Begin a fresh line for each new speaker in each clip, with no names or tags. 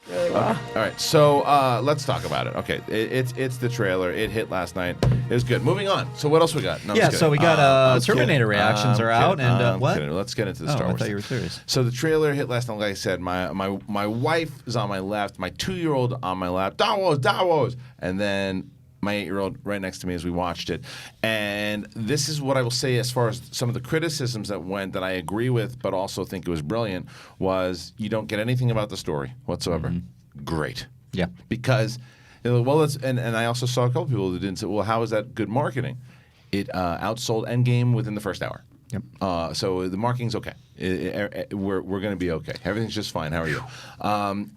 really well.
All right, so let's talk about it. Okay, it's the trailer. It hit last night. It was good. Moving on. So what else we got? No, I'm just
so
kidding.
we got
I'm
Terminator
kidding.
reactions are
I'm
out,
kidding.
and
I'm
what?
kidding. Let's get into the Star
I
Wars.
thought you were serious.
So the trailer hit last night. Like I said, my wife is on my left, my 2-year-old on my left. Davos, and then my 8-year-old right next to me as we watched it. And this is what I will say as far as some of the criticisms that went that I agree with, but also think it was brilliant, was you don't get anything about the story whatsoever.
Mm-hmm.
Great.
Yeah.
Because, well, and I also saw a couple people who didn't say, well, how is that good marketing? It outsold Endgame within the first hour.
Yep.
So the marketing's okay. We're going to be okay. Everything's just fine. How are you?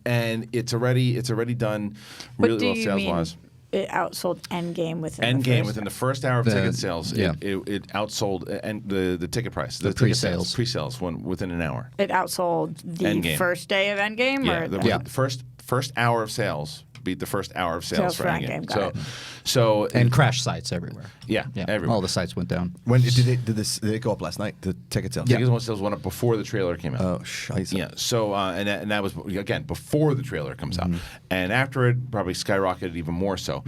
And it's already done really well sales wise.
It outsold Endgame within
the first hour of ticket sales.
Yeah.
It outsold the ticket price.
The pre-sales.
Pre-sales within an hour.
It outsold the
Endgame.
first day of Endgame?
Yeah,
or
the first hour of sales beat the first hour of sales for Endgame.
Got it.
So
And crash sites everywhere.
Yeah, everywhere.
All the sites went down.
When did it go up last night? The ticket sales.
Ticket sales went up before the trailer came out.
Oh, scheiße.
Yeah. So and that was again before the trailer comes out, and after it probably skyrocketed even more so.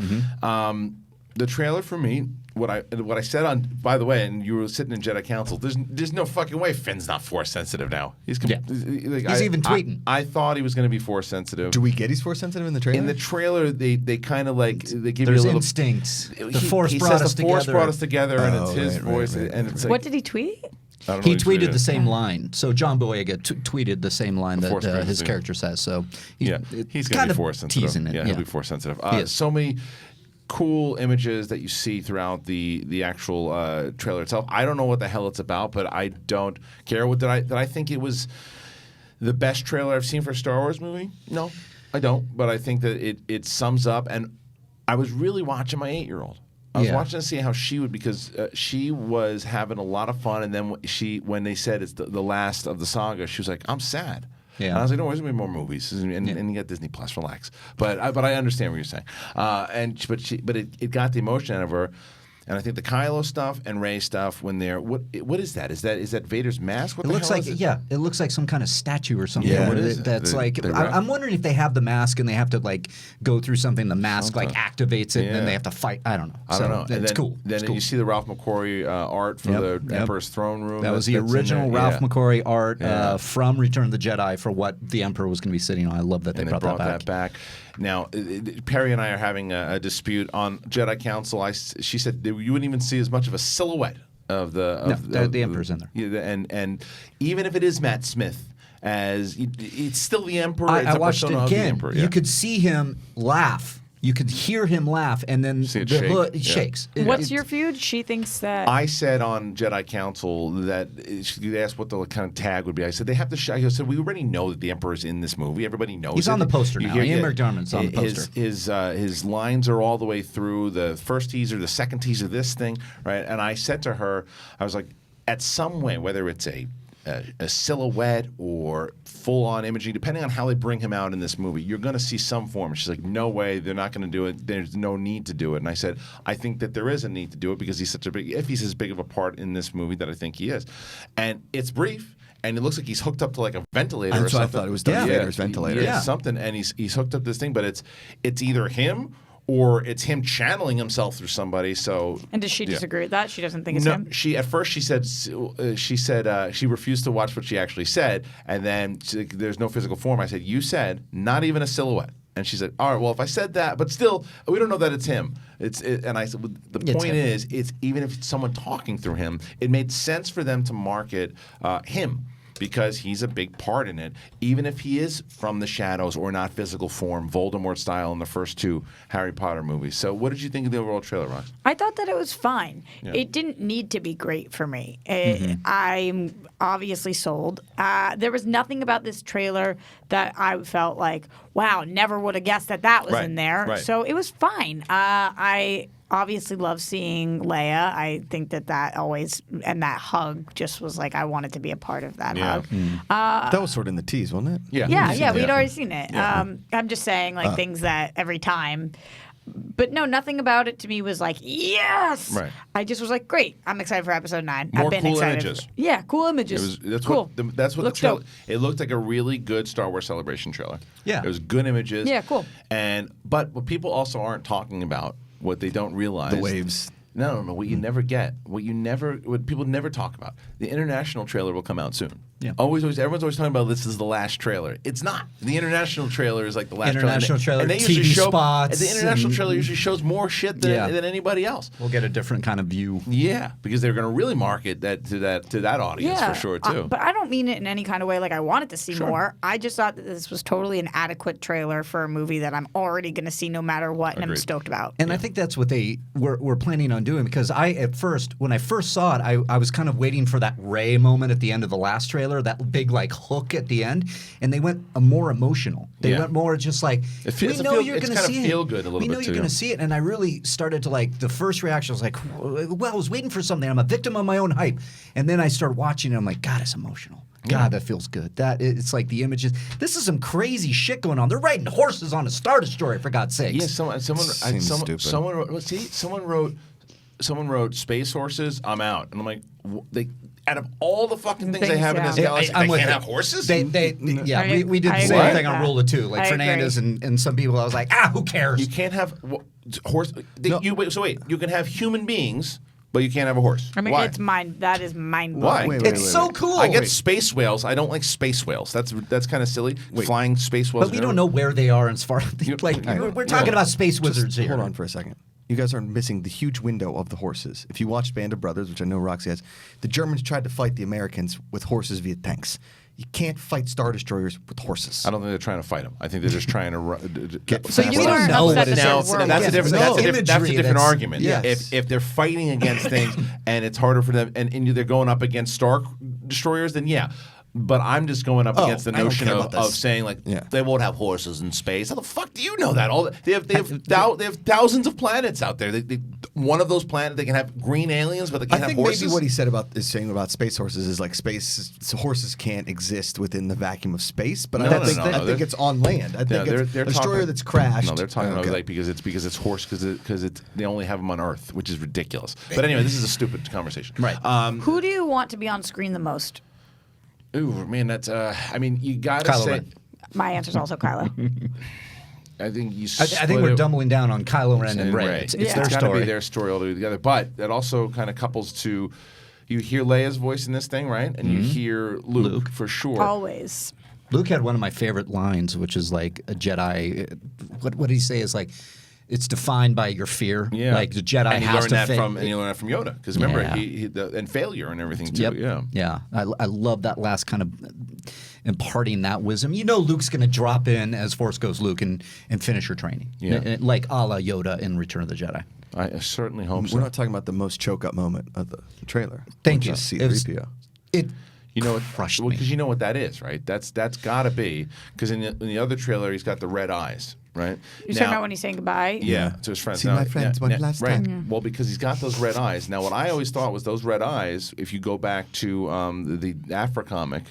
The trailer for me, what I said on, by the way, and you were sitting in Jedi Council. There's no fucking way Finn's not force sensitive now. He's
even tweeting.
I thought he was going to be force sensitive.
Do we get he's force sensitive in the trailer?
In the trailer, they kind of like they give
There's
you a little
instincts. The
he
force brought
says
us
the force
together.
brought us together, and it's his
right,
voice,
right,
and it's like,
What did he tweet?
I don't know
He
what
tweeted the same line. So John Boyega tweeted the same line that
Force
his
sensitive.
character says. So
he's going
kind
to be
of
force sensitive.
teasing it.
Yeah, he'll be force sensitive.
He is.
So many cool images that you see throughout the actual trailer itself. I don't know what the hell it's about, but I don't care. Did I think it was the best trailer I've seen for a Star Wars movie? No, I don't. But I think that it sums up. And I was really watching my 8-year-old. I was watching to see how she would, because she was having a lot of fun, and then when they said it's the last of the saga, she was like, "I'm sad."
Yeah.
And I was like, "No, there's gonna be more movies, and you got Disney Plus. Relax." But I understand what you're saying. But it got the emotion out of her. And I think the Kylo stuff and Rey stuff, when they're what is that? Is that Vader's mask? What
it
the
looks
hell
like
is it?
it looks like some kind of statue or something.
Yeah, what is it?
That's I'm wondering if they have the mask and they have to like go through something. The mask like activates it, and then they have to fight. I don't know.
I don't know.
It's cool.
Then you see the Ralph McQuarrie art for the Emperor's throne room.
That was the original Ralph McQuarrie art from Return of the Jedi for what the Emperor was going to be sitting on. I love that they brought that back.
Now, Perry and I are having a dispute on Jedi Council. She said you wouldn't even see as much of a silhouette of the
Emperor's in there.
And even if it is Matt Smith, it's still the Emperor.
I watched it again.
Emperor,
You could see him laugh. You could hear him laugh, and then the hood shakes.
What's your feud? She thinks that.
I said on Jedi Council that she asked what the kind of tag would be. I said they have to show. I said we already know that the Emperor's in this movie. Everybody knows.
He's on the poster now. Ian McDiarmid's on the poster.
His lines are all the way through the first teaser, the second teaser, this thing, right? And I said to her, I was like, at some way, whether it's a silhouette or full-on imaging, depending on how they bring him out in this movie, you're going to see some form. She's like, no way, they're not going to do it. There's no need to do it. And I said, I think that there is a need to do it because he's such a big, if he's as big of a part in this movie that I think he is. And it's brief. And it looks like he's hooked up to like a ventilator or something.
I thought it was Darth Vader's ventilator.
Yeah, something. And he's hooked up to this thing, but it's either him or it's him channeling himself through somebody. So,
and does she disagree with that? She doesn't think it's him?
At first she said she refused to watch what she actually said, and then there's no physical form. I said, you said not even a silhouette. And she said, all right, well, if I said that, but still, we don't know that it's him. And I said, well, the point is, it's even if it's someone talking through him, it made sense for them to market him. Because he's a big part in it, even if he is from the shadows or not physical form, Voldemort style in the first 2 Harry Potter movies. So what did you think of the overall trailer, Rox?
I thought that it was fine. Yeah. It didn't need to be great for me. I'm obviously sold. There was nothing about this trailer that I felt like, wow, never would have guessed that was in there.
Right.
So it was fine. I obviously love seeing Leia. I think that always, and that hug just was like, I wanted to be a part of that hug.
That was sort of in the tease, wasn't it?
Yeah, we'd already seen it. I'm just saying, like, things that every time But no, nothing about it to me was like, yes.
Right.
I just was like, great. I'm excited for episode 9.
More
I've been
cool
excited.
images.
Yeah, cool images.
That's
cool.
That's what
Looks
the trailer.
dope.
It looked like a really good Star Wars Celebration trailer.
Yeah.
It was good images.
Yeah, cool.
But what people also aren't talking about, what they don't realize,
The waves.
No, what you never get, what people never talk about. The international trailer will come out soon.
Yeah.
Everyone's always talking about this is the last trailer. It's not. The international trailer is like the last
International trailer,
and they usually
TV
show,
spots,
The international
and-
trailer usually shows more shit than anybody else.
We'll get a different kind of view.
Yeah, because they're going to really market that to that audience for sure too.
But I don't mean it in any kind of way like I wanted to see more. I just thought that this was totally an adequate trailer for a movie that I'm already going to see no matter what, and I'm
Agreed.
stoked about.
And I think that's what they were planning on doing, because when I first saw it, I was kind of waiting for that Rey moment at the end of the last trailer, that big like hook at the end, and they went more emotional. They went more just like, we know you're going to see it.
Feel good a little
we know
bit
you're
too.
going to see it, and I really started to like the first reaction was like, well, I was waiting for something. I'm a victim of my own hype, and then I started watching it. I'm like, God, it's emotional. God, that feels good. It's like the images. This is some crazy shit going on. They're riding horses on a Star Destroyer, for God's sakes.
Yeah,
Seems stupid.
someone wrote space horses. I'm out, and I'm like, out of all the fucking things they
Things,
have in this
yeah.
galaxy,
I'm
they
with
can't
you.
have horses.
We did
I
the same
agree
thing
with
on
that.
Rule of Two. Like
I
Fernandez
agree.
and some people, I was like, who cares?
You can't have horse. You can have human beings, but you can't have a horse.
I mean,
Why?
that is mind
Why?
blowing.
Wait,
It's so cool.
I get space whales. I don't like space whales. That's kind of silly. Flying space whales.
But we don't know where they are as far like
I know.
we're talking about space wizards here.
Hold on for a second. You guys are missing the huge window of the horses. If you watch Band of Brothers, which I know Roxy has, the Germans tried to fight the Americans with horses via tanks. You can't fight Star Destroyers with horses.
I don't think they're trying to fight them. I think they're just trying to
Get
So you
You
don't
are
know
upset
what
that
it's
they're
now,
world
that's a
wars.
different. That's a different
Imagery,
argument.
yes.
If they're fighting against things and it's harder for them, and they're going up against Star Destroyers, then yeah. But I'm just going up against the
I don't
notion
care
of
about this.
saying like
Yeah.
they won't have horses in space. How the fuck do you know that? They have thousands of planets out there. One of those planets they can have green aliens, but they
I
can't have
think
horses.
maybe what he said is saying about space horses is like horses can't exist within the vacuum of space. But I don't think it's on land. I think it's a destroyer that's crashed.
No, they're talking about
Okay.
like because it's horse because they only have them on Earth, which is ridiculous. But anyway, this is a stupid conversation.
Right.
Who do you want to be on screen the most?
Ooh, man, that's. I mean, you gotta
Kylo
say.
Ren.
My answer's also Kylo.
I think you.
I think we're doubling down on Kylo Ren and Rey. It's
Yeah.
their
It's gotta
story.
be their story all together. But that also kind of couples to. You hear Leia's voice in this thing, right? And you hear Luke for sure.
Always.
Luke had one of my favorite lines, which is like a Jedi. What did he say? Is like, it's defined by your fear.
Yeah,
Like the Jedi
and you
has
learn
to
that
fa-
from Yoda, because remember
Yeah.
and failure and everything too.
Yep.
Yeah.
Yeah. I love that last kind of imparting that wisdom. You know, Luke's going to drop in as Force Ghost Luke and finish your training.
Yeah.
Like a la Yoda in Return of the Jedi.
I certainly hope so.
We're not talking about the most choke up moment of the trailer.
Thank
which
you.
is
It was-
C-3PO.
It
You know,
crushed me.
because you know what that is, right? That's got to be because in the other trailer he's got the red eyes, right?
You're talking about when he's saying goodbye?
Yeah, to his friends.
See my friends one last
right.
time.
Well, because he's got those red eyes. Now, what I always thought was those red eyes. If you go back to the Afra comic,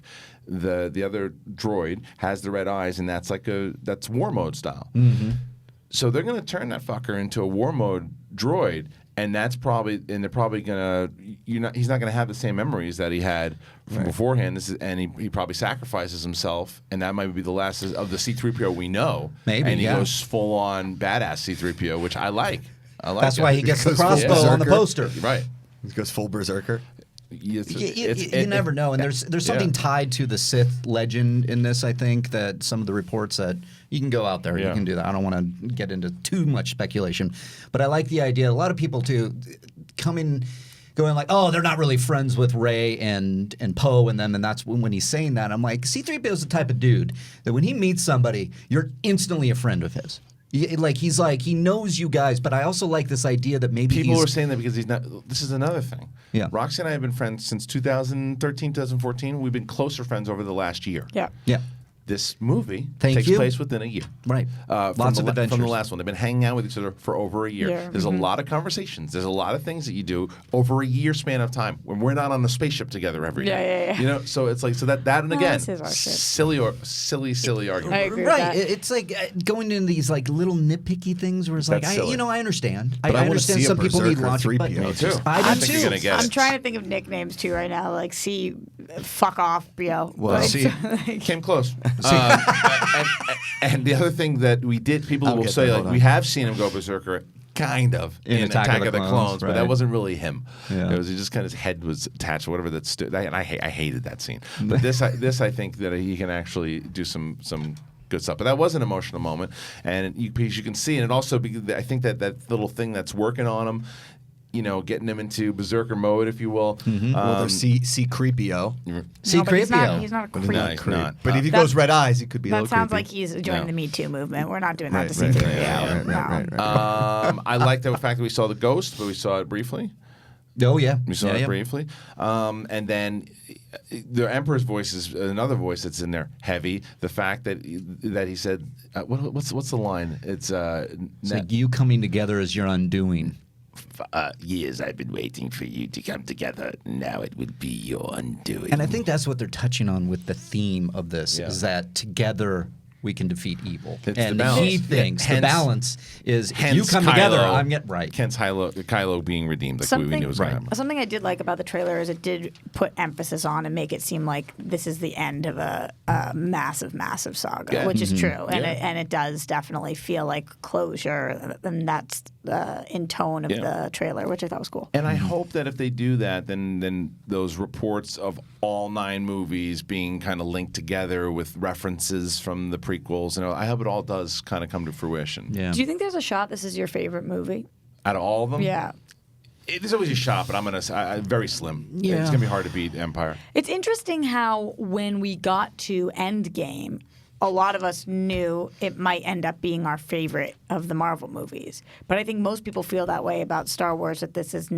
the other droid has the red eyes, and that's that's war mode style.
Mm-hmm.
So they're going to turn that fucker into a war mode droid. And they're probably gonna. He's not gonna have the same memories that he had from beforehand. And he probably sacrifices himself, and that might be the last of the C-3PO we know.
Maybe,
and he
yeah.
goes full on badass C-3PO, which I like.
That's why he gets the
Because full
crossbow on the
berserker.
poster.
Right.
He goes full berserker.
You never know, and there's something tied to the Sith legend in this. I think that some of the reports that you can go out there, you can do that. I don't want to get into too much speculation, but I like the idea. A lot of people too going like, oh, they're not really friends with Rey and Poe and them, and that's when he's saying that. I'm like, C-3PO is the type of dude that when he meets somebody, you're instantly a friend of his. He knows you guys, but I also like this idea that maybe
people are saying that because he's not. This is another thing.
Yeah.
Roxy and I have been friends since 2013, 2014. We've been closer friends over the last year.
Yeah.
Yeah.
this movie
Thank
takes
you.
place within a year.
Right. Lots of adventures.
From the last one. They've been hanging out with each other for over a year.
Yeah.
There's a lot of conversations. There's a lot of things that you do over a year span of time when we're not on the spaceship together every day.
Yeah.
You know, so it's like, that and
No,
again,
this is our shit.
silly argument.
I agree with
Right.
that.
It's like going into these like little nitpicky things where it's like,
That's silly.
I understand.
But I
I
wanna
understand
see a
some people need
Berserker
logic.
3PO.
Me too.
I do
think
too.
you're gonna get
I'm
it.
trying to think of nicknames too right now. Like, see, fuck off, Brio.
Well,
Like,
See, came close. And the other thing that we did, people
I'll
will
get
say,
there,
like,
hold on.
we have seen him go berserker, kind of, in Attack of the Clones, but that
right.
wasn't really him.
Yeah.
It was just kind of his head was attached, or whatever that stood. And I hated that scene. But this I think that he can actually do some good stuff. But that was an emotional moment, and because you can see, and it also, I think that little thing that's working on him, you know, getting him into berserker mode, if you will.
Well, there's C-3PO.
See,
no, but he's
Creepio.
not a creep.
No, he's not.
But if he
That-
goes red eyes, he could be a
That
little
sounds
creepy.
like he's joining
No.
the Me Too movement. We're not doing that to
Right,
C3PO.
right.
I like the fact that we saw the ghost, but we saw it briefly.
Oh yeah.
We saw
yeah,
it
yeah.
briefly. And then the Emperor's voice is another voice that's in there, heavy. The fact that he said, what's the line? It's
like you coming together as your undoing.
years I've been waiting for you to come together. Now it will be your undoing.
And I think that's what they're touching on with the theme of this
Yeah.
is that together we can defeat evil.
It's
and
the balance.
he thinks
Hence-
the balance is if you
hence
come together,
Kylo-
I'm getting right.
Hence Kylo being redeemed, like we knew was going to happen.
Something I did like about the trailer is it did put emphasis on and make it seem like this is the end of a massive, massive saga,
Yeah.
which is true, and
Yeah.
it does definitely feel like closure, and that's in tone of
Yeah.
the trailer, which I thought was cool.
And I hope that if they do that, then those reports of all 9 movies being kind of linked together with references from the prequels, I hope it all does kind of come to fruition.
Yeah.
Do you think there's a shot this is your favorite movie?
Out of all of them,
Yeah.
There's always a shot, but I'm gonna say very slim.
Yeah.
It's gonna be hard to beat Empire.
It's interesting how when we got to Endgame, a lot of us knew it might end up being our favorite of the Marvel movies. But I think most people feel that way about Star Wars, that this is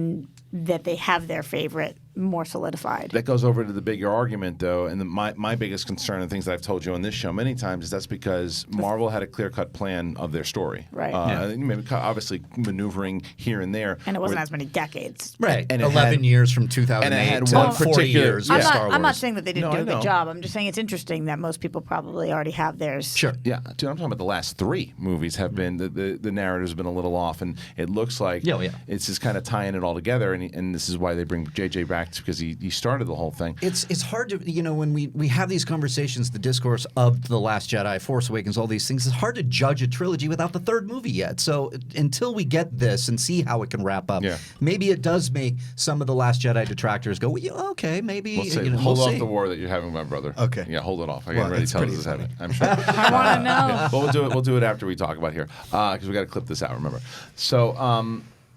that they have their favorite more solidified.
That goes over to the bigger argument, though, and my biggest concern and things that I've told you on this show many times is that's because Marvel had a clear-cut plan of their story.
Right.
Maybe obviously maneuvering here and there.
And it wasn't as many decades.
Right.
And it
11
had-
years from 2008
and it had
to
one
40
particular-
years
Yeah.
of Star Wars.
I'm not saying that they didn't
No,
do
I
a good
know.
job. I'm just saying it's interesting that most people probably already have theirs.
Sure.
Yeah, dude, I'm talking about the last 3 movies have been the narrative's been a little off, and it looks like
Yeah.
it's just kind of tying it all together, and this is why they bring JJ back because he started the whole thing.
It's hard to, when we have these conversations, the discourse of The Last Jedi, Force Awakens, all these things, it's hard to judge a trilogy without the 3rd movie yet. So until we get this and see how it can wrap up,
Yeah.
maybe it does make some of The Last Jedi detractors go, well, yeah, okay, maybe.
We'll see.
We'll
Hold off
see.
the war that you're having with my brother.
Okay.
Yeah, hold it off. I
Well,
can't ready
it's
to tell
pretty
this is
funny.
having. I'm sure.
I want to know.
Yeah, but we'll do it after we talk about it here because we got to clip this out. Remember. So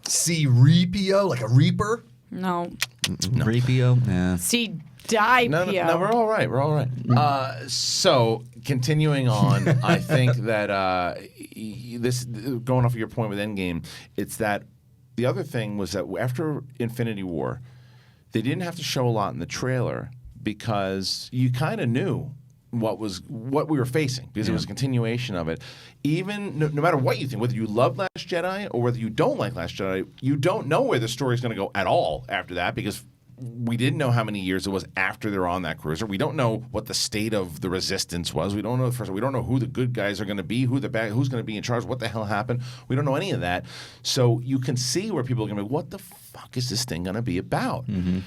C-3PO, like a reaper?
No.
3PO? Yeah.
See, die,
no,
Pio.
we're all right. We're all right. So continuing on, I think that this going off of your point with Endgame, it's that the other thing was that after Infinity War, they didn't have to show a lot in the trailer because you kind of knew what we were facing because it was a continuation of it. Even no matter what you think, whether you love Last Jedi or whether you don't like Last Jedi, you don't know where the story's going to go at all after that because we didn't know how many years it was after they're on that cruiser. We don't know what the state of the resistance was. We don't know we don't know who the good guys are going to be, who's going to be in charge, what the hell happened. We don't know any of that. So you can see where people are going to be, what the fuck is this thing going to be about? Mm-hmm.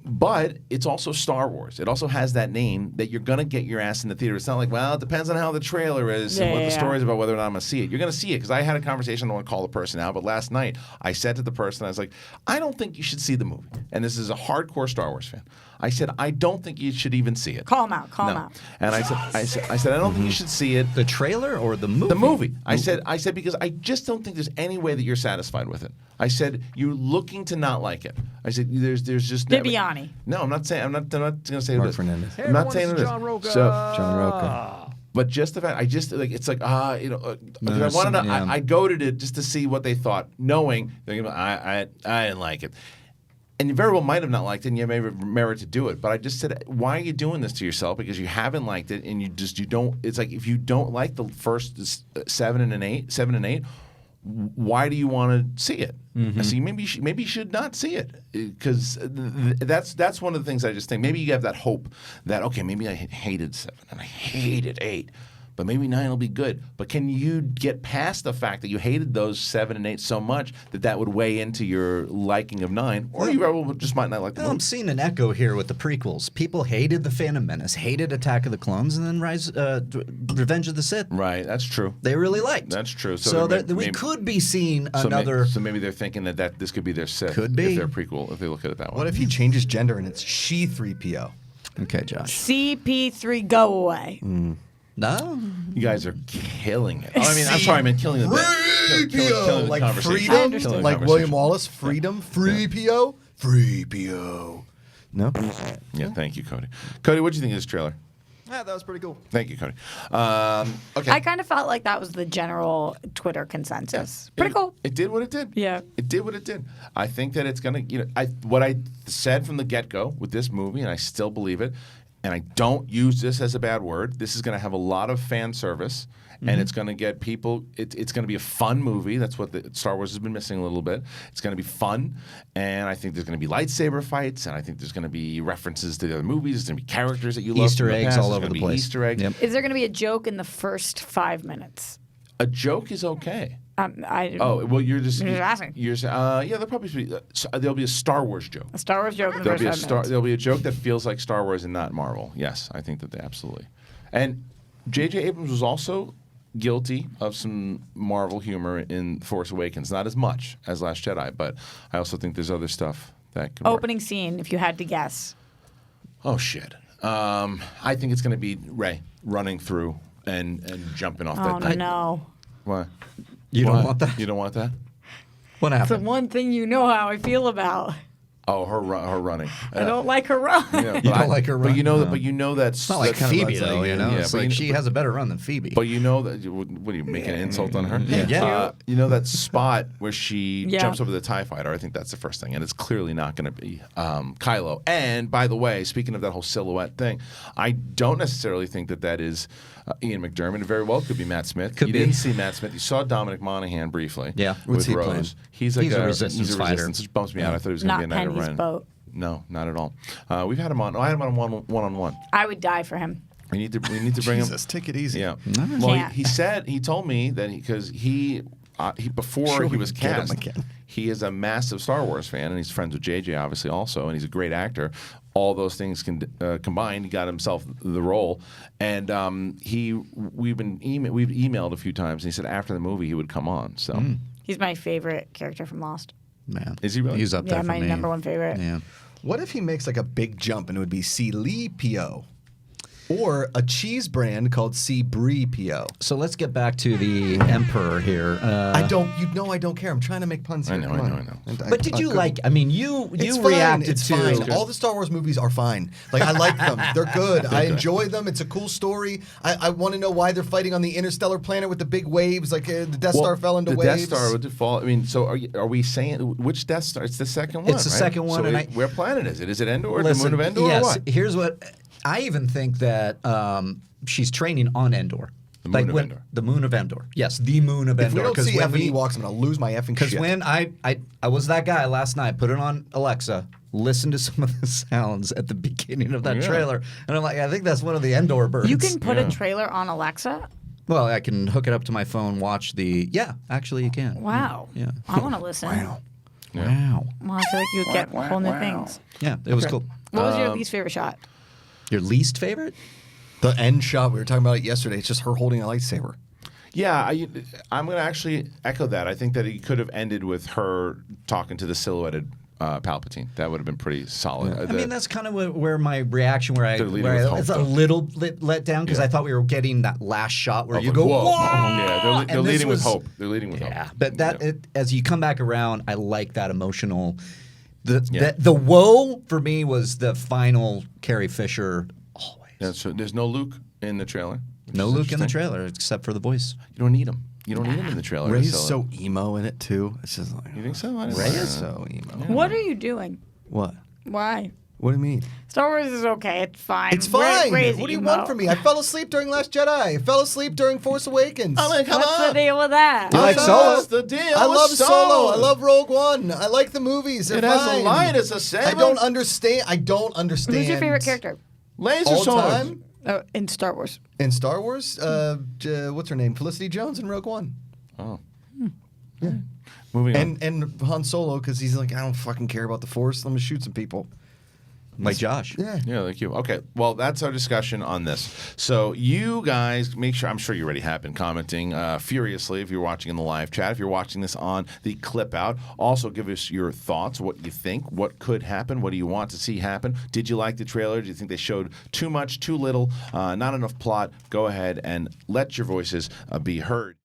But it's also Star Wars. It also has that name that you're going to get your ass in the theater. It's not like, well, it depends on how the trailer is and what the story is about, whether or not I'm going to see it. You're going to see it because I had a conversation. I don't want to call the person out, but last night I said to the person, I was like, I don't think you should see the movie. And this is a hardcore Star Wars fan. I said, I don't think you should even see it.
Call him out. Call him out.
And I said, I don't think you should see it.
The trailer or the movie?
The movie. I said because I just don't think there's any way that you're satisfied with it. I said you're looking to not like it. I said there's just
Bibiani.
No, I'm not saying. I'm not going to say
Mark
this.
Fernandez.
I'm not saying this.
John Roca.
John Roca.
But just the fact, I just like it's like I wanted to.
yeah.
I goaded it just to see what they thought, knowing they're gonna. I didn't like it. And you very well might have not liked it, and you may have merit to do it. But I just said, why are you doing this to yourself? Because you haven't liked it, and you don't. It's like if you don't like the first 7 and 8, why do you want to see it? I see. Maybe you should not see it, because that's one of the things I just think. Maybe you have that hope that okay, maybe I hated 7 and I hated 8. But maybe 9 will be good. But can you get past the fact that you hated those 7 and 8 so much that would weigh into your liking of 9? Or you just might not like them.
I'm seeing an echo here with the prequels. People hated The Phantom Menace, hated Attack of the Clones, and then Revenge of the Sith.
Right, that's true.
They really liked.
That's true.
So we could be seeing another...
So maybe they're thinking that this could be their Sith.
Could be.
If they're prequel, if they look at it that way.
What if he changes gender and it's she 3PO?
Okay, Josh.
CP3, go away.
No,
you guys are killing it. I'm sorry, I meant killing the
killing
the
like
conversation.
freedom, like William Wallace, freedom, free PO, free PO. No.
Yeah, thank you, Cody. Cody, what do you think of this trailer?
That was pretty cool.
Thank you, Cody. Okay.
I kind of felt like that was the general Twitter consensus. Pretty cool.
It did what it did.
Yeah.
It did what it did. I think that it's gonna. What I said from the get-go with this movie, and I still believe it. And I don't use this as a bad word. This is going to have a lot of fan service, and it's going to get people. It's going to be a fun movie. That's what Star Wars has been missing a little bit. It's going to be fun, and I think there's going to be lightsaber fights, and I think there's going to be references to the other movies. There's going to be characters that you love.
Easter
from the
eggs
past.
all
There's
over
gonna
the
be
place.
Easter eggs.
Yep.
Is there going to be a joke in the first 5 minutes?
A joke is okay. You're just
asking.
There'll probably be there'll be a Star Wars joke.
A Star Wars joke in the first 5 minutes.
There'll be a joke that feels like Star Wars and not Marvel. Yes, I think that they absolutely. And J.J. Abrams was also guilty of some Marvel humor in Force Awakens. Not as much as Last Jedi, but I also think there's other stuff that can
Opening scene, if you had to guess.
Oh, shit. I think it's going to be Rey running through and jumping off that thing.
Oh, no.
What?
You don't want that?
You don't want that?
What
It's the
happened?
one thing you know how I feel about.
Oh, her running.
I don't like her run.
Yeah,
You don't like her run?
But you know
No.
that. But you know that's
It's not like
that's
Phoebe,
kind of
though, you know?
Yeah,
It's
but
like
you-
she has a better run than Phoebe.
But you know that. What are you making an insult on her?
Yeah.
You know that spot where she
Yeah.
jumps over the TIE fighter. I think that's the first thing, and it's clearly not going to be Kylo. And by the way, speaking of that whole silhouette thing, I don't necessarily think that is Ian McDermott. It very well could be Matt Smith.
Could
you
be.
didn't see Matt Smith. You saw Dominic Monaghan briefly.
Yeah.
with
What's he
Rose.
playing?
He's like
He's a resistance fighter.
Which bumps me out. I thought he was going to
Not
be a Knight of
Penny's
Ren.
boat.
No, not at all. We've had him on. I had him on one-on-one.
I would die for him.
We need to bring him.
Jesus, take it easy.
Yeah.
Can't.
Well, he told me that because he before
Sure,
he
we
was
can get him
cast,
again.
he is a massive Star Wars fan, and he's friends with JJ obviously also, and he's a great actor. All those things combined, he got himself the role, and we've emailed a few times, and he said after the movie he would come on. So
He's my favorite character from Lost.
Man.
Is he really?
He's up there
Yeah,
for
my
me.
number one favorite.
Yeah.
What if he makes like a big jump and it would be C-Lee-P-O? Or a cheese brand called C-Brie-P-O?
So let's get back to the Emperor here.
I don't care. I'm trying to make puns here.
I know,
Come
I know,
on.
I know.
And
But did you
couldn't.
like? I mean, you
It's
reacted
fine. It's
to.
fine. All the Star Wars movies are fine. Like I like them. They're good. I enjoy them. It's a cool story. I want to know why they're fighting on the interstellar planet with the big waves. Like the Death Star fell into
the
waves.
Death Star would fall. I mean, so are we saying which Death Star? It's the second one.
It's the
right?
second one,
So
and
where planet is it? Is it Endor? Or the
Listen,
moon of Endor?
yes.
Or what?
Here's what I even think that she's training on Endor.
The moon of Endor.
The moon of Endor. Yes, the moon of
If
Endor.
we don't
'Cause
see
when
Ebony walks, I'm gonna lose my effing
Because
shit.
when I was that guy last night, put it on Alexa, listened to some of the sounds at the beginning of that
Yeah.
trailer, and I'm like, I think that's one of the Endor birds.
You can put a trailer on Alexa?
Well, I can hook it up to my phone, watch the. Yeah, actually, you can.
Wow.
Yeah.
I want to listen.
Wow.
Well, I feel like you would get whole new things.
Yeah, it was cool.
What was your least favorite shot?
Your least favorite?
the end shot, we were talking about it yesterday. It's just her holding a lightsaber.
Yeah, I'm going to actually echo that. I think that it could have ended with her talking to the silhouetted Palpatine. That would have been pretty solid.
I mean, that's kind of where my reaction,
They're leading with hope,
it's a
though.
little let down because I thought we were getting that last shot where you
like,
go,
whoa.
whoa!
Yeah, they're
And this
leading with
was-
hope. They're leading with
Yeah,
hope.
but that
Yeah.
as you come back around, I like that emotional.
Yeah.
The woe for me was the final Carrie Fisher. Always
Yeah, so there's no Luke in the trailer. which
no
is
Luke in the
interesting.
trailer except for the voice.
You don't need him. You don't need him in the trailer.
Ray's
to sell it.
so emo in it too. It's just like
You think so? I didn't
Ray
know
is
that.
so emo.
What are you doing?
What?
Why?
What do you mean?
Star Wars is okay. It's fine.
It's fine.
Raise
What do you
emo.
want from me? I fell asleep during Last Jedi. I fell asleep during Force Awakens.
I mean, come
What's
on.
the deal with that?
You like Solo?
What's the deal
I
with
love Solo. I love Rogue One. I like the movies. They're
It has
fine.
a line. It's a 7.
I don't understand.
Who's your favorite character?
Laser
all
swords.
time
Oh, in Star Wars.
in Star Wars? What's her name? Felicity Jones in Rogue One.
Oh. Yeah. Moving on.
And Han Solo because he's like, I don't fucking care about the Force. Let me shoot some people.
Like Josh.
Yeah.
Yeah, like you. Okay, well, that's our discussion on this. So you guys make sure, I'm sure you already have been commenting furiously if you're watching in the live chat. If you're watching this on the clip out, also give us your thoughts, what you think, what could happen, what do you want to see happen. Did you like the trailer? Do you think they showed too much, too little, not enough plot? Go ahead and let your voices be heard.